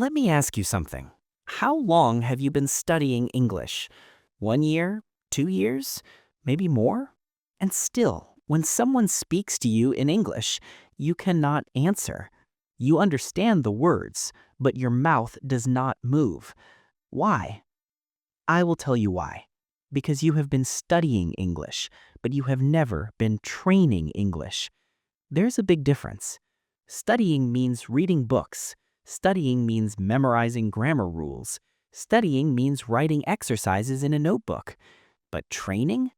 Let me ask you something. How long have you been studying English? 1 year? 2 years? Maybe more? And still, when someone speaks to you in English, you cannot answer. You understand the words, but your mouth does not move. Why? I will tell you why. Because you have been studying English, but you have never been training English. There's a big difference. Studying means reading books. Studying means memorizing grammar rules. Studying means writing exercises in a notebook. But training?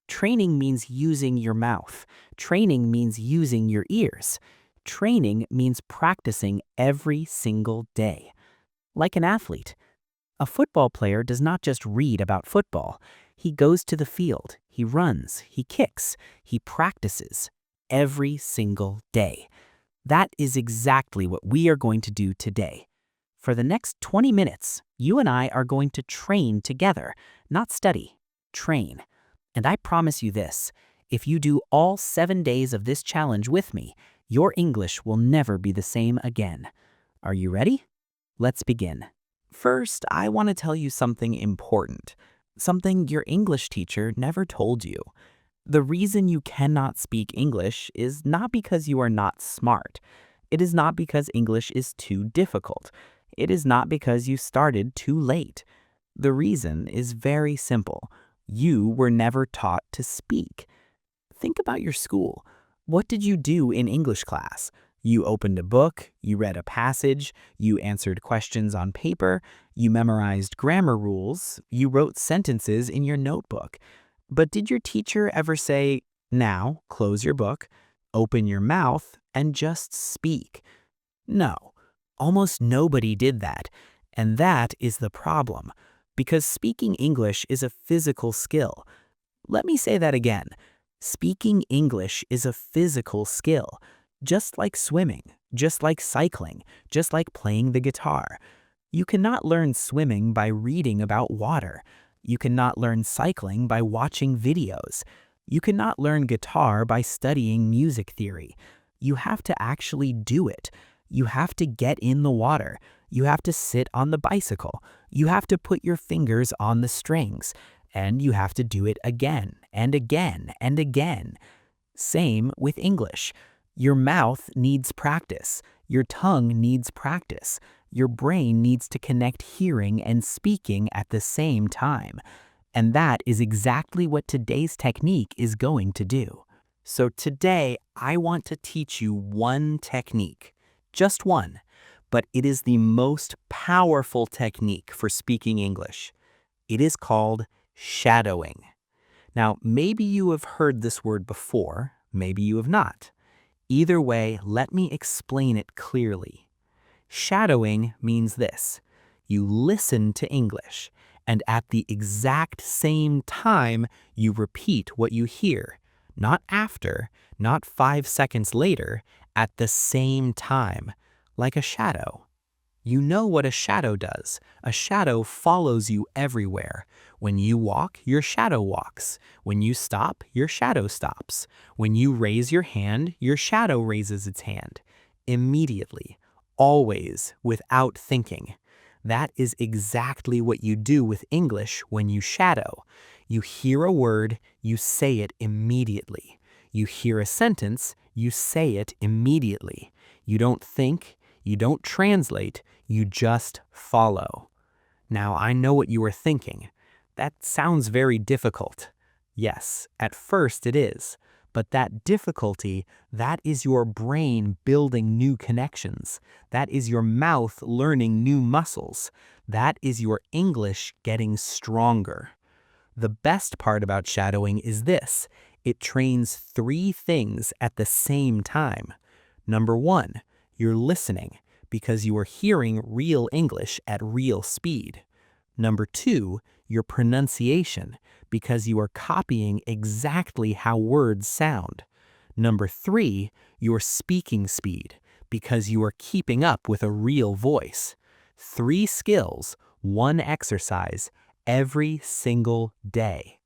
Training means using your mouth. Training means using your ears. Training means practicing every single day. Like an athlete. A football player does not just read about football. He goes to the field, he runs, he kicks, he practices every single day. That is exactly what we are going to do today. For the next 20 minutes, you and I are going to train together, not study, train. And I promise you this, if you do all 7 days of this challenge with me, your English will never be the same again. Are you ready? Let's begin. First, I want to tell you something important, something your English teacher never told you. The reason you cannot speak English is not because you are not smart. It is not because English is too difficult. It is not because you started too late. The reason is very simple. You were never taught to speak. Think about your school. What did you do in English class? You opened a book, you read a passage, you answered questions on paper, you memorized grammar rules, you wrote sentences in your notebook. But did your teacher ever say, "Now, close your book, open your mouth, and just speak"? No, almost nobody did that. And that is the problem, because speaking English is a physical skill. Let me say that again. Speaking English is a physical skill, just like swimming, just like cycling, just like playing the guitar. You cannot learn swimming by reading about water. You cannot learn cycling by watching videos. You cannot learn guitar by studying music theory. You have to actually do it. You have to get in the water. You have to sit on the bicycle. You have to put your fingers on the strings. And you have to do it again and again and again. Same with English. Your mouth needs practice. Your tongue needs practice. Your brain needs to connect hearing and speaking at the same time. And that is exactly what today's technique is going to do. So today, I want to teach you one technique. Just one. But it is the most powerful technique for speaking English. It is called shadowing. Now, maybe you have heard this word before, maybe you have not. Either way, let me explain it clearly. Shadowing means this. You listen to English, and at the exact same time, you repeat what you hear. Not after, not 5 seconds later, at the same time, like a shadow. You know what a shadow does. A shadow follows you everywhere. When you walk, your shadow walks. When you stop, your shadow stops. When you raise your hand, your shadow raises its hand. Immediately, always, without thinking. That is exactly what you do with English when you shadow. You hear a word, you say it immediately. You hear a sentence, you say it immediately. You don't think, you don't translate, you just follow. Now, I know what you are thinking. That sounds very difficult. Yes, at first it is. But that difficulty, that is your brain building new connections. That is your mouth learning new muscles. That is your English getting stronger. The best part about shadowing is this. It trains 3 things at the same time. Number 1, you're listening because you are hearing real English at real speed. Number 2, your pronunciation because you are copying exactly how words sound. Number 3, your speaking speed because you are keeping up with a real voice. 3 skills, 1 exercise, every single day.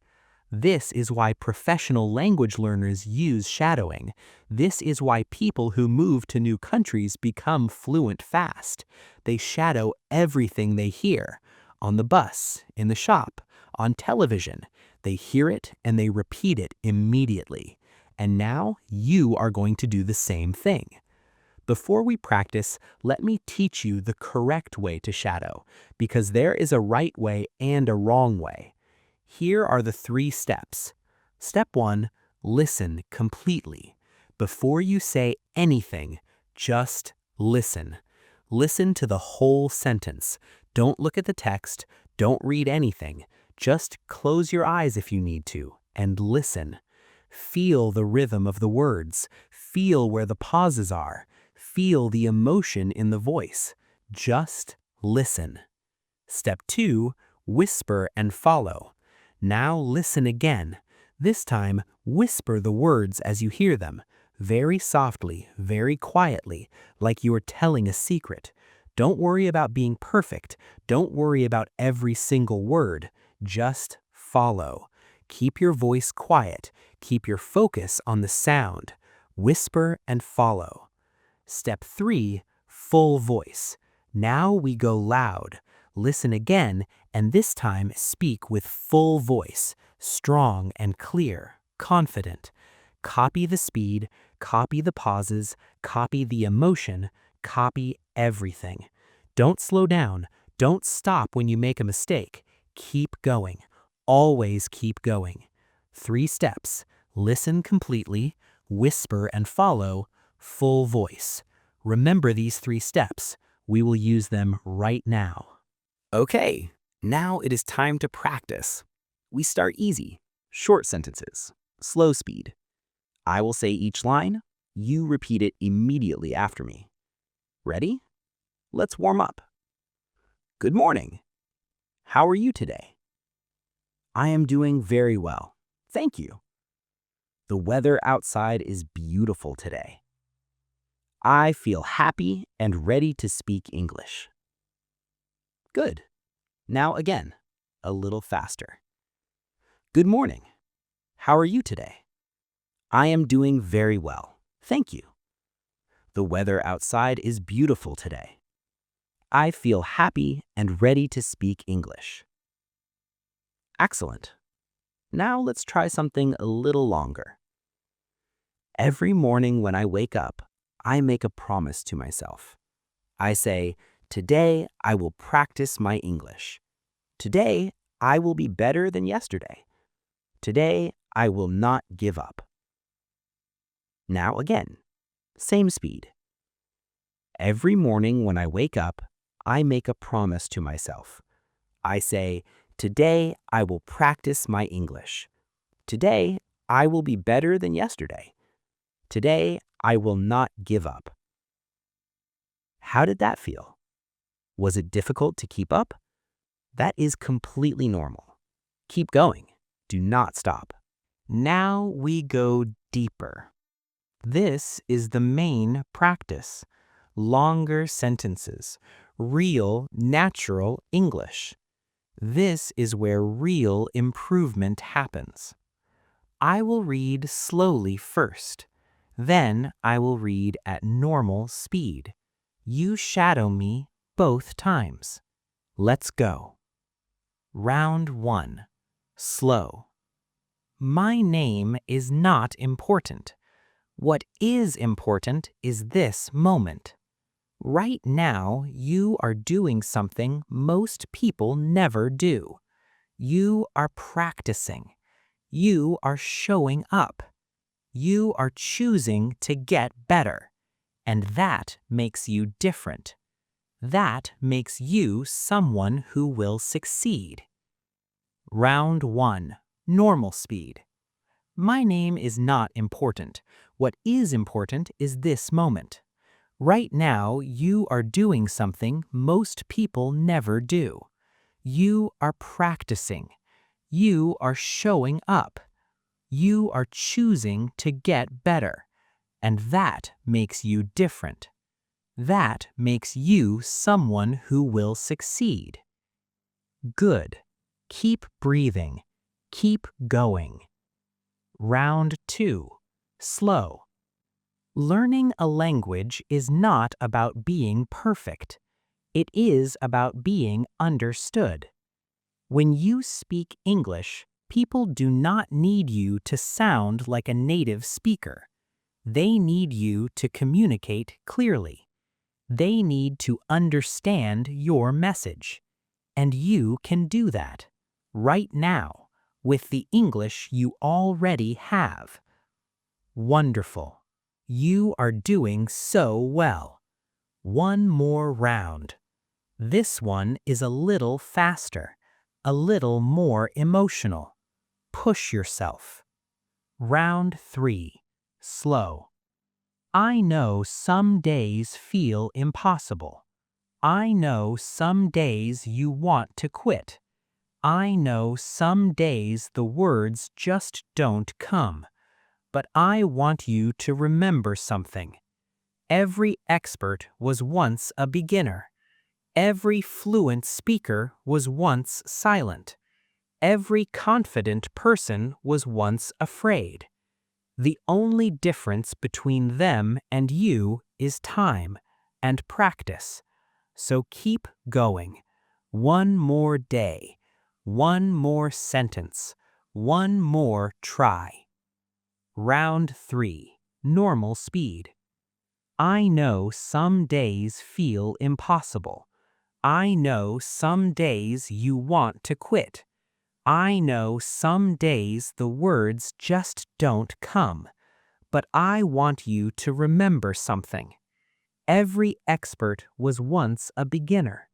This is why professional language learners use shadowing. This is why people who move to new countries become fluent fast. They shadow everything they hear. On the bus, in the shop, on television. They hear it and they repeat it immediately. And now you are going to do the same thing. Before we practice, let me teach you the correct way to shadow, because there is a right way and a wrong way. Here are the 3 steps. Step 1, listen completely. Before you say anything, just listen. Listen to the whole sentence. Don't look at the text, don't read anything. Just close your eyes if you need to, and listen. Feel the rhythm of the words. Feel where the pauses are. Feel the emotion in the voice. Just listen. Step 2, whisper and follow. Now listen again. This time, whisper the words as you hear them. Very softly, very quietly, like you are telling a secret. Don't worry about being perfect. Don't worry about every single word. Just follow. Keep your voice quiet. Keep your focus on the sound. Whisper and follow. Step 3, full voice. Now we go loud. Listen again, and this time speak with full voice, strong and clear, confident. Copy the speed, copy the pauses, copy the emotion, copy everything. Don't slow down. Don't stop when you make a mistake. Keep going. Always keep going. 3 steps. Listen completely, whisper and follow, full voice. Remember these 3 steps. We will use them right now. Okay, now it is time to practice. We start easy, short sentences, slow speed. I will say each line, you repeat it immediately after me. Ready? Let's warm up. Good morning. How are you today? I am doing very well. Thank you. The weather outside is beautiful today. I feel happy and ready to speak English. Good. Now again, a little faster. Good morning. How are you today? I am doing very well. Thank you. The weather outside is beautiful today. I feel happy and ready to speak English. Excellent. Now let's try something a little longer. Every morning when I wake up, I make a promise to myself. I say, today I will practice my English. Today I will be better than yesterday. Today I will not give up. Now again, same speed. Every morning when I wake up, I make a promise to myself. I say, today I will practice my English. Today I will be better than yesterday. Today I will not give up. How did that feel? Was it difficult to keep up? That is completely normal. Keep going. Do not stop. Now we go deeper. This is the main practice. Longer sentences. Real, natural English. This is where real improvement happens. I will read slowly first. Then I will read at normal speed. You shadow me both times. Let's go. Round 1. Slow. My name is not important. What is important is this moment. Right now, you are doing something most people never do. You are practicing. You are showing up. You are choosing to get better. And that makes you different. That makes you someone who will succeed. Round 1. Normal speed. My name is not important. What is important is this moment. Right now, you are doing something most people never do. You are practicing. You are showing up. You are choosing to get better. And that makes you different. That makes you someone who will succeed. Good. Keep breathing. keep going. Round 2. Slow. Learning a language is not about being perfect. It is about being understood. When you speak English, people do not need you to sound like a native speaker. They need you to communicate clearly. They need to understand your message. And you can do that right now with the English you already have. Wonderful. You are doing so well. One more round. This one is a little faster, a little more emotional. Push yourself. Round 3. Slow. I know some days feel impossible. I know some days you want to quit. I know some days the words just don't come. But I want you to remember something. Every expert was once a beginner. Every fluent speaker was once silent. Every confident person was once afraid. The only difference between them and you is time and practice. So keep going. One more day, one more sentence, one more try. Round 3. Normal speed. I know some days feel impossible. I know some days you want to quit. I know some days the words just don't come. But I want you to remember something. Every expert was once a beginner.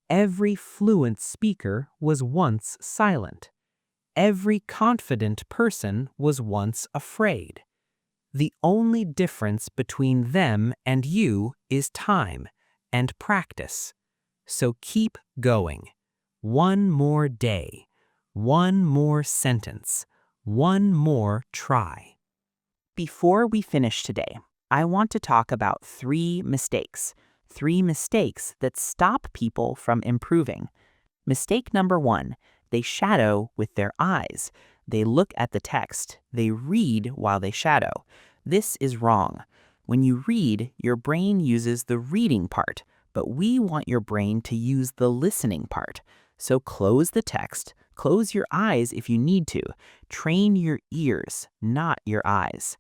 Every fluent speaker was once silent. Every confident person was once afraid. The only difference between them and you is time and practice. So keep going. One more day, one more sentence, one more try. Before we finish today, I want to talk about 3 mistakes. 3 mistakes that stop people from improving. Mistake number 1, they shadow with their eyes. They look at the text. They read while they shadow. This is wrong. When you read, your brain uses the reading part, but we want your brain to use the listening part. So close the text, close your eyes if you need to. Train your ears, not your eyes.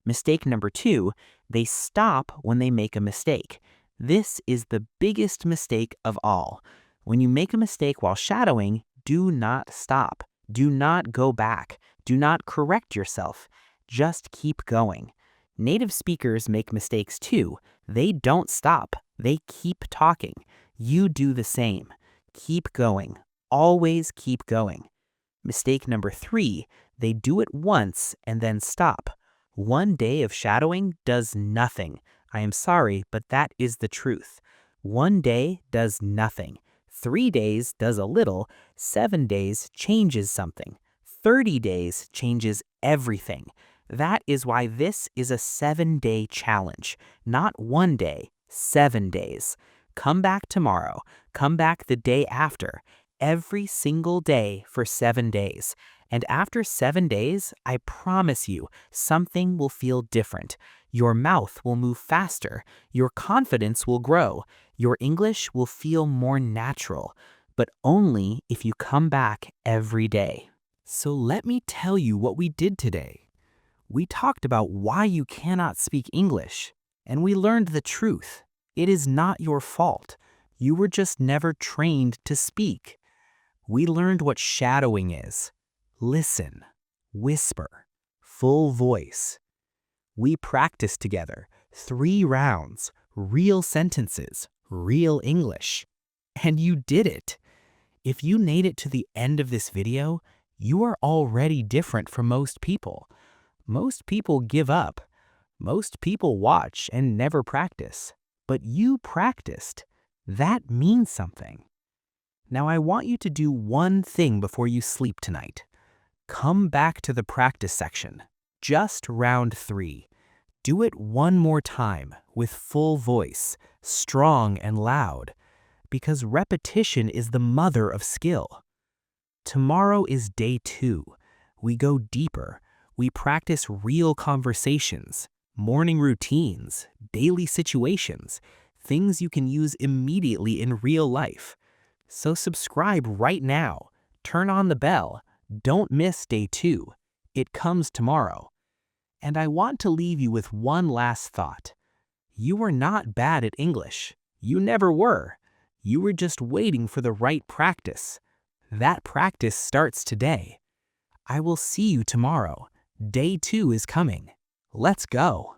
Mistake number 2, they stop when they make a mistake. This is the biggest mistake of all. When you make a mistake while shadowing, do not stop. Do not go back. Do not correct yourself. Just keep going. Native speakers make mistakes too. They don't stop. They keep talking. You do the same. Keep going. Always keep going. Mistake number 3, they do it once and then stop. One day of shadowing does nothing. I am sorry, but that is the truth. One day does nothing. 3 days does a little. 7 days changes something. 30 days changes everything. That is why this is a 7-day challenge. Not 1 day, 7 days. Come back tomorrow. Come back the day after. Every single day for 7 days. And after 7 days, I promise you, something will feel different. Your mouth will move faster. Your confidence will grow. Your English will feel more natural, but only if you come back every day. So let me tell you what we did today. We talked about why you cannot speak English, and we learned the truth. It is not your fault. You were just never trained to speak. We learned what shadowing is. Listen, whisper, full voice. We practiced together 3 rounds, real sentences, real English. And you did it. If you made it to the end of this video, you are already different from most people. Most people give up. Most people watch and never practice. But you practiced. That means something. Now I want you to do one thing before you sleep tonight. Come back to the practice section. Just round 3. Do it one more time with full voice, strong and loud, because repetition is the mother of skill. Tomorrow is day 2. We go deeper. We practice real conversations, morning routines, daily situations, things you can use immediately in real life. So subscribe right now. Turn on the bell. Don't miss day 2. It comes tomorrow. And I want to leave you with one last thought. You are not bad at English. You never were. You were just waiting for the right practice. That practice starts today. I will see you tomorrow. Day 2 is coming. Let's go.